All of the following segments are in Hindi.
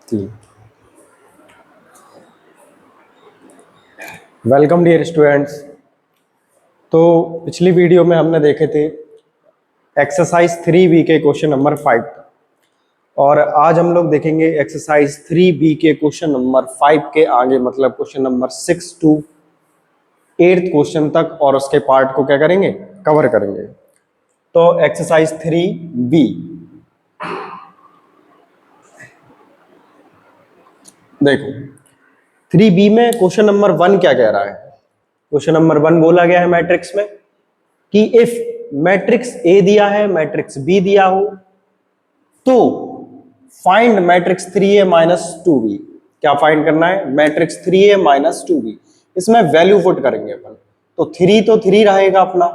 थी। Welcome dear students. तो पिछली वीडियो में हमने देखे थे एक्सरसाइज 3B के क्वेश्चन नंबर 5 और आज हम लोग देखेंगे एक्सरसाइज 3B के क्वेश्चन नंबर 5 के आगे, मतलब question number 6 to 8th question तक, और उसके पार्ट को क्या करेंगे, कवर करेंगे। तो एक्सरसाइज 3B देखो, 3B में क्वेश्चन नंबर 1 क्या कह रहा है। क्वेश्चन नंबर 1 बोला गया है मैट्रिक्स में कि इफ मैट्रिक्स ए दिया है, मैट्रिक्स बी दिया हो, तो find matrix 3A minus 2B। क्या फाइंड करना है? Matrix 3A minus 2B। इसमें वैल्यू पुट करेंगे अपन। तो 3 तो 3 रहेगा अपना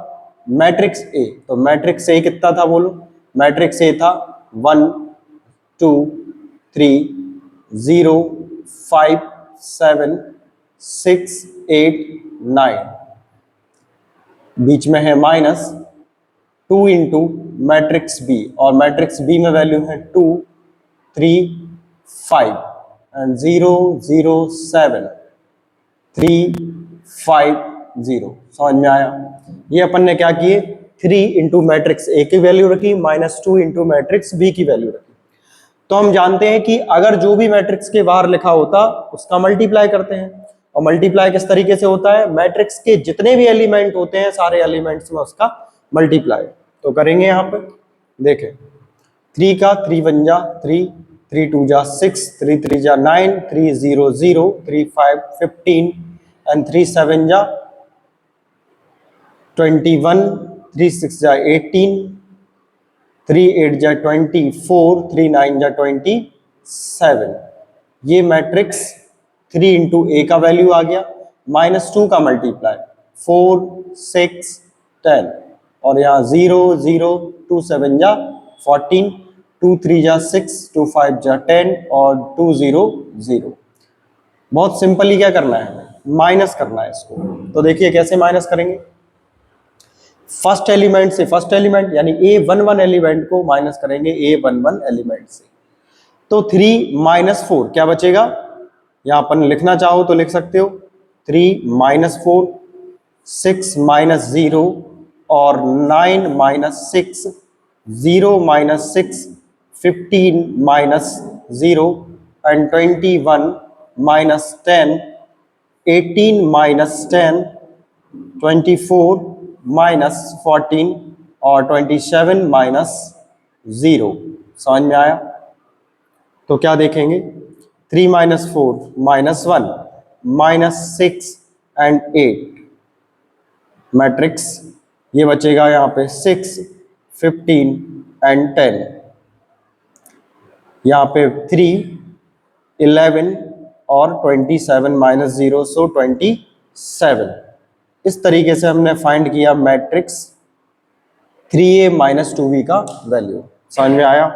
मैट्रिक्स ए। तो मैट्रिक्स ए कितना था बोलो? मैट्रिक्स ए था 1 2 3 0 5 7 6 8 9, बीच में है माइनस 2 इंटू मैट्रिक्स बी, और मैट्रिक्स बी में वैल्यू है 2 3 5 एंड 0 0 7 3 5 0। समझ में आया? ये अपन ने क्या किए, 3 इंटू मैट्रिक्स ए की वैल्यू रखी, माइनस 2 इंटू मैट्रिक्स बी की वैल्यू रखी। तो हम जानते हैं कि अगर जो भी मैट्रिक्स के बाहर लिखा होता उसका मल्टीप्लाई करते हैं, और मल्टीप्लाई किस तरीके से होता है, मैट्रिक्स के जितने भी एलिमेंट होते हैं सारे एलिमेंट्स में उसका मल्टीप्लाई। तो करेंगे यहाँ पे, देखें 3 का 3 1 जा 3, 3 2 जा 6, 3 3 जा 9, 3 0 0, 3 5 15 एंड 3 7 जा 21, 3 6 जा 18, 3 8 जा 24, 3 9 जा 27। ये मैट्रिक्स 3 इंटू ए का वैल्यू आ गया, माइनस 2 का मल्टीप्लाई 4 6 10, और यहाँ 0 0 2 7 जा 14, 2 3 जा 6, 2 5 जा 10 और 2 0 0। बहुत सिंपली क्या करना है, माइनस करना है इसको। तो देखिए कैसे माइनस करेंगे। फर्स्ट एलिमेंट से फर्स्ट एलिमेंट यानी A11 एलिमेंट को माइनस करेंगे A11 एलिमेंट से। तो 3 माइनस 4 क्या बचेगा, यहां अपन लिखना चाहो तो लिख सकते हो 3 माइनस 4, 6 माइनस 0 और 9 minus 6, 0 minus 6, 15 minus 0 and 21 minus 10, 18 minus 10, 24 minus 14 और 27 माइनस 0। समझ में आया? तो क्या देखेंगे, 3 minus 4 minus 1 minus 6 and 8, matrix ये बचेगा यहाँ पे 6 15 एंड 10, यहाँ पे 3 11 और 27 माइनस 0 सो 27। इस तरीके से हमने फाइंड किया मैट्रिक्स 3A माइनस 2B का वैल्यू। समझ में आया?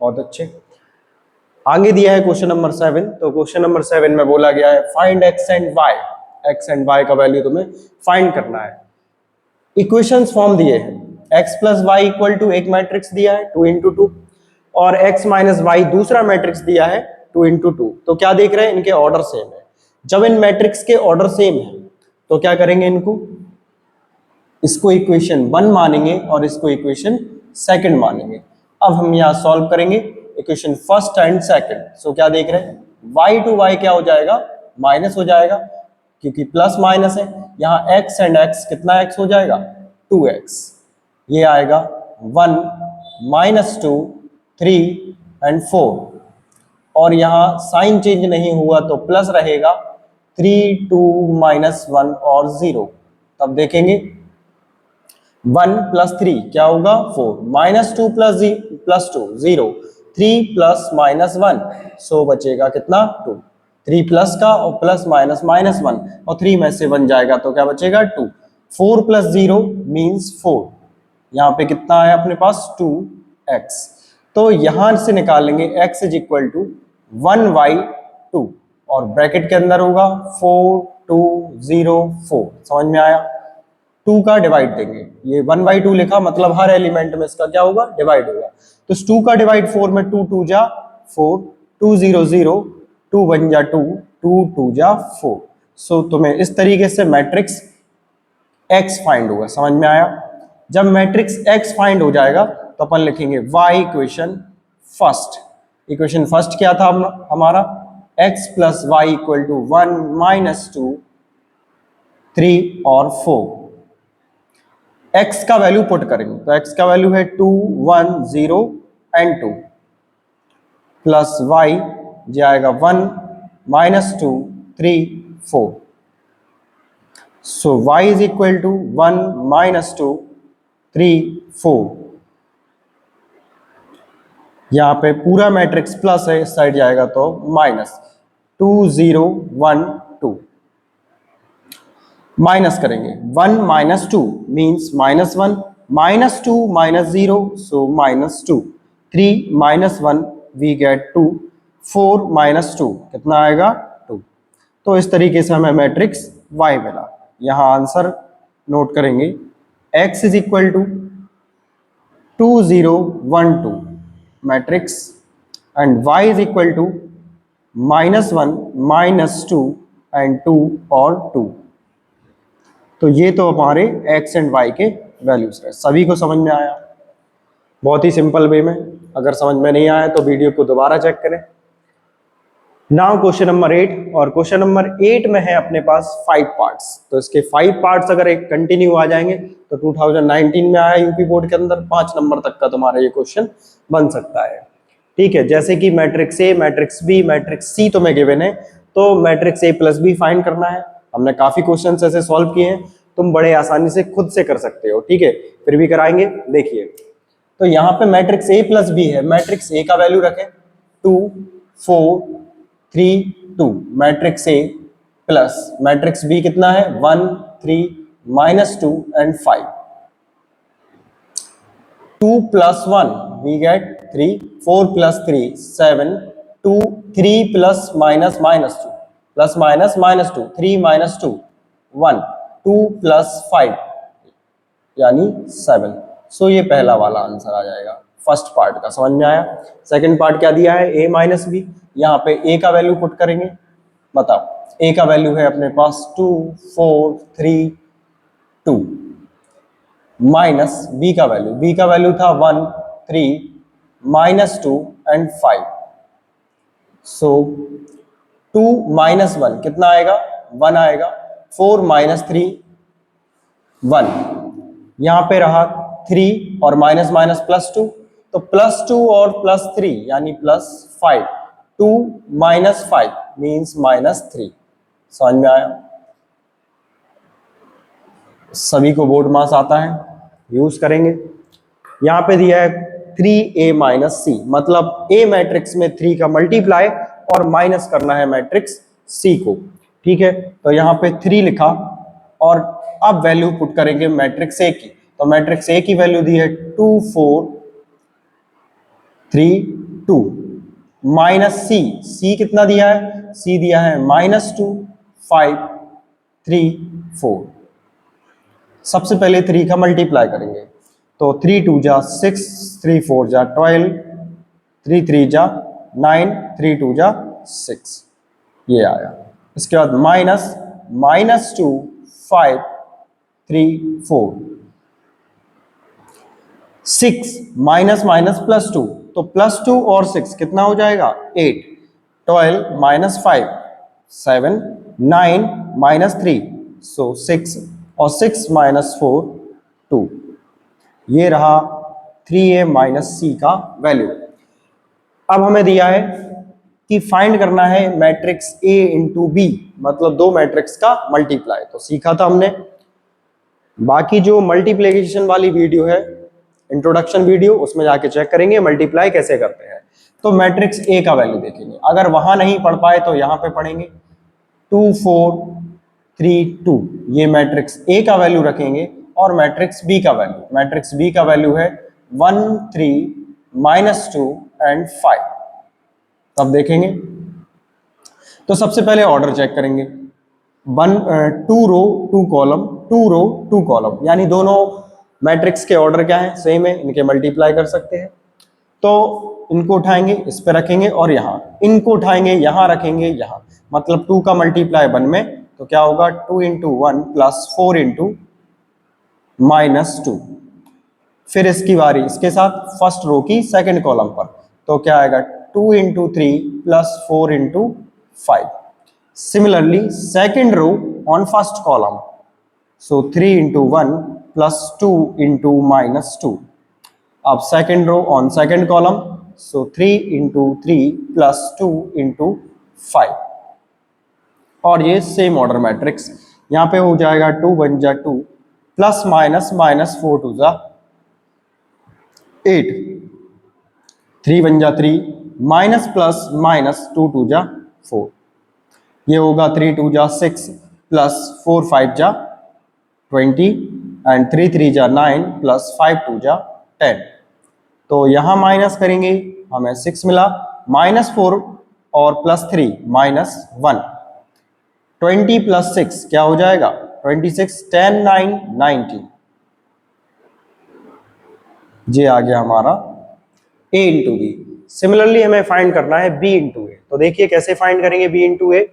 बहुत अच्छे। आगे दिया है क्वेश्चन नंबर 7। तो क्वेश्चन नंबर 7 में बोला गया है find x and y। x and y का वैल्यू तुम्हें फाइंड करना है। इक्वेशंस फॉर्म दिए हैं, x plus y equal to एक मैट्रिक्स दिया है 2 इंटू 2, और x माइनस वाई दूसरा मैट्रिक्स दिया है 2 इंटू 2। तो क्या देख रहे हैं, इनके ऑर्डर सेम है। जब इन मैट्रिक्स के ऑर्डर सेम है तो क्या करेंगे, इनको इसको इक्वेशन 1 मानेंगे और इसको इक्वेशन 2 मानेंगे। अब हम यहाँ सॉल्व करेंगे इक्वेशन फर्स्ट एंड सेकंड। सो क्या देख रहे हैं, y टू y क्या हो जाएगा, माइनस हो जाएगा, क्योंकि प्लस माइनस है। यहाँ x एंड x कितना x हो जाएगा, 2x। ये आएगा 1 माइनस 2 3 एंड 4, और यहाँ साइन चेंज नहीं हुआ तो प्लस रहेगा 3 2 माइनस 1 और 0। तब देखेंगे 1 प्लस 3 क्या होगा, 4, माइनस 2 प्लस 2 0, 3 प्लस माइनस 1, सो बचेगा कितना 2। 3 प्लस का और प्लस माइनस माइनस 1, और 3 में से 1 जाएगा तो क्या बचेगा 2। 4 प्लस 0 मीन्स 4। यहाँ पे कितना है अपने पास 2x। तो यहां से निकालेंगे x इज इक्वल टू 1/2, और ब्रैकेट के अंदर होगा 4 2 0 4। समझ में आया? 2 का डिवाइड देंगे, ये 1/2 लिखा मतलब हर एलिमेंट में इसका क्या होगा, डिवाइड होगा। तो 2 का डिवाइड 4 में 2 2 जा 4, 2 0 0, 2 1 जा 2, 2 2 जा 4। सो तुम्हें इस तरीके से मैट्रिक्स एक्स फाइंड होगा। समझ में आया? जब मैट्रिक्स एक्स फाइंड हो जाएगा तो अपन लिखेंगे y equation first. Equation first क्या था हमारा? X plus y equal to 1 minus 2 3 और 4। एक्स का वैल्यू पुट करेंगे तो एक्स का वैल्यू है 2 1 0 एंड 2 प्लस वाई जाएगा 1 minus 2 3 4। So y is equal to 1 minus 2 3 4। यहां पे पूरा मैट्रिक्स प्लस है, इस साइड जाएगा तो माइनस। 2 0 1 2 माइनस करेंगे 1 minus 2 means minus 1, minus 2 minus 0 so minus 2, 3 minus 1 we get 2, 4 minus 2 कितना आएगा? 2। तो इस तरीके से हमें मैट्रिक्स y मिला। यहां आंसर नोट करेंगे। x is equal to 2 0 1 2 matrix and y is equal to minus 1 minus 2 and 2 और 2। तो ये तो हमारे x एंड y के वैल्यूज है। सभी को समझ में आया? बहुत ही सिंपल वे में। अगर समझ में नहीं आया तो वीडियो को दोबारा चेक करें। नाउ क्वेश्चन नंबर 8, और क्वेश्चन नंबर 8 में है अपने पास 5 पार्ट्स। तो इसके 5 पार्ट्स अगर एक कंटिन्यू आ जाएंगे तो 2019 में आया यूपी बोर्ड के अंदर 5 नंबर तक का तुम्हारा ये क्वेश्चन बन सकता है। ठीक है, जैसे कि matrix A, matrix B, matrix C तुम्हें गिवन है, तो matrix A plus B find करना है। हमने काफी क्वेश्चन ऐसे सॉल्व किए हैं, तुम बड़े आसानी से खुद से कर सकते हो। ठीक है, फिर भी कराएंगे। देखिए, तो यहाँ पे मैट्रिक्स ए प्लस बी है। मैट्रिक्स ए का वैल्यू रखें 2 4 3 2 matrix A plus matrix B कितना है 1 3 minus 2 and 5। 2 plus 1 we get 3, 4 plus 3 7, 2 3 plus minus minus 2 plus minus minus 2, 3 minus 2 1, 2 plus 5 यानी 7। सो ये पहला वाला आंसर आ जाएगा फर्स्ट पार्ट का। समझ में आया? सेकंड पार्ट क्या दिया है? a minus B. यहाँ पे a का वैल्यू पुट करेंगे। बताओ, a का वैल्यू है अपने पास 2 4 3 2 माइनस b का वैल्यू था 1 3 माइनस 2 एंड 5। सो 2 माइनस 1 कितना आएगा? 1 आएगा। 4 माइनस 3 1। यहां पे रहा 3 और माइनस माइनस प्लस 2, तो प्लस 2 और प्लस 3 यानी प्लस 5। 2 minus 5 means minus 3। समझ में आया? सभी को बोर्ड मास आता है, यूज करेंगे। यहां पे दिया है 3a माइनस सी, मतलब a मैट्रिक्स में 3 का मल्टीप्लाई और माइनस करना है मैट्रिक्स c को। ठीक है, तो यहाँ पे 3 लिखा और अब वैल्यू पुट करेंगे मैट्रिक्स ए की। तो मैट्रिक्स ए की वैल्यू दी है 2 4 3 2 माइनस सी कितना दिया है? सी दिया है माइनस 2 5 3 4। सबसे पहले 3 का मल्टीप्लाई करेंगे, तो 3 2 जा 6, 3 4 जा 12, 3 3 जा 9, 3 2 जा 6, ये आया। इसके बाद minus minus 2 5 3 4, 6 minus minus plus 2, तो प्लस 2 और 6 कितना हो जाएगा? 8, 12 माइनस 5 7, 9 माइनस 3 सो 6 और 6 माइनस 4 2। ये रहा 3a माइनस सी का वैल्यू। अब हमें दिया है कि फाइंड करना है मैट्रिक्स a इंटू बी, मतलब दो मैट्रिक्स का मल्टीप्लाई। तो सीखा था हमने। बाकी जो मल्टीप्लिकेशन वाली वीडियो है, इंट्रोडक्शन वीडियो, उसमें जाके चेक करेंगे मल्टीप्लाई कैसे करते हैं। तो मैट्रिक्स ए का वैल्यू देखेंगे। अगर वहां नहीं पढ़ पाए तो यहाँ पे पढ़ेंगे। 2 4 3 2 ये मैट्रिक्स ए का वैल्यू रखेंगे और मैट्रिक्स बी का वैल्यू है 1 3 माइनस 2 एंड 5। तब देखेंगे। तो सबसे पहले ऑर्डर चेक करेंगे। 2 रो 2 कॉलम, 2 रो 2 कॉलम, यानी दोनों मैट्रिक्स के ऑर्डर क्या है? सेम है, इनके मल्टीप्लाई कर सकते हैं। तो इनको उठाएंगे, इस पे रखेंगे और यहाँ इनको उठाएंगे, यहाँ रखेंगे, यहाँ, मतलब 2 का मल्टीप्लाई 1 में, तो क्या होगा 2 इंटू 1 प्लस 4 इंटू -2। फिर इसकी बारी इसके साथ फर्स्ट रो की सेकंड कॉलम पर, तो क्या आएगा 2 into 3 plus 4 into 5। Similarly second row on first column, so 3 into 1 plus 2 into -2। अब second row on second column, so 3 into 3 plus 2 into 5। और ये सेम ऑर्डर मैट्रिक्स यहाँ पे हो जाएगा 2 1 जा 2 प्लस माइनस -4 2 जा 8, 3 1 जा 3 माइनस प्लस -2 2 जा 4। ये होगा 3 2 जा 6 प्लस 4 5 जा 20 एंड 3 3 जा 9 प्लस 5 2 जा 10। तो यहाँ माइनस करेंगे, हमें 6 मिला, -4 और +3 -1। 20 प्लस 6 क्या हो जाएगा 26, 10 9 90। ये आ गया हमारा a इंटू बी। सिमिलरली हमें फाइंड करना है b इंटू ए। तो देखिए कैसे फाइंड करेंगे b इंटू ए।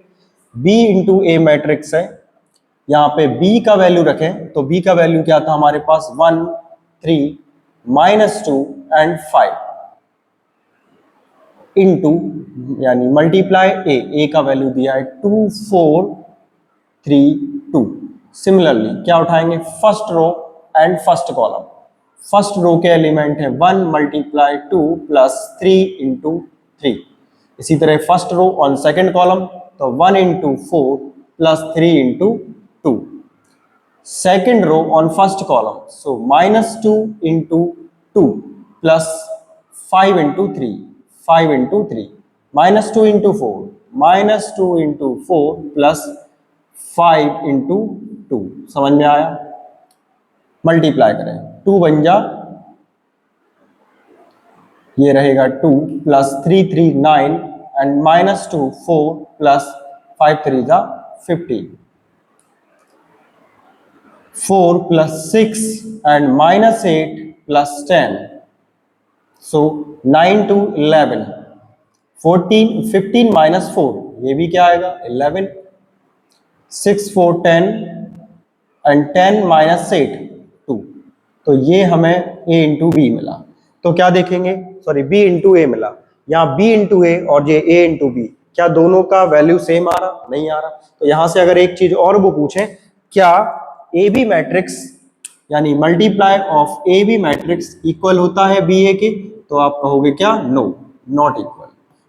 b इंटू ए मैट्रिक्स है, यहाँ पे b का वैल्यू रखें, तो b का वैल्यू क्या था हमारे पास 1 3 -2 एंड 5 इंटू यानी मल्टीप्लाई a का वैल्यू दिया है 2 4 3 2। सिमिलरली क्या उठाएंगे first row and first column. First row के एलिमेंट है 1 मल्टीप्लाई 2 प्लस 3 इंटू 3। इसी तरह first row on second column, तो 1 into 4 plus 3 into 2। Second row on first column, so -2 into 2 plus 5 into 3 5 into 3 -2 into 4 -2 into 4 plus 5 into 2। समझ में आया? मल्टीप्लाई करें, 2 बन जा, ये रहेगा 2 प्लस 3 3 9 एंड -2 4 प्लस 5 3 जा 15। 4 plus 6 and -8 plus 10, so 9 to 11। 14 15 -4 ये भी क्या आएगा 11। 6 4 10 एंड 10 -8 2। तो ये हमें a इंटू बी मिला। तो क्या देखेंगे, सॉरी b इंटू ए मिला। यहाँ b इंटू ए और ये a इंटू बी, क्या दोनों का वैल्यू सेम आ रहा? नहीं आ रहा। तो यहाँ से अगर एक चीज और वो पूछें, क्या ए बी मैट्रिक्स यानी multiply of A B matrix equal होता है बी ए के, तो आप कहोगे क्या? No, not equal.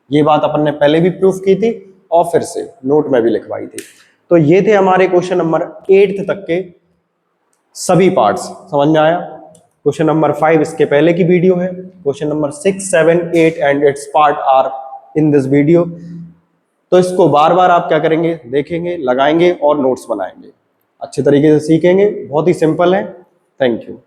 ये बात अपन ने पहले भी प्रूफ की थी और फिर से नोट में भी लिखवाई थी। तो ये थे हमारे क्वेश्चन नंबर 8 तक के सभी पार्ट्स। समझ में आया? क्वेश्चन नंबर 5 इसके पहले की वीडियो है। Question number 6 7 8 and it's part are in this video. तो इसको बार बार आप क्या करेंगे, देखेंगे, लगाएंगे और नोट्स बनाएंगे, अच्छे तरीके से सीखेंगे। बहुत ही सिंपल है। Thank you.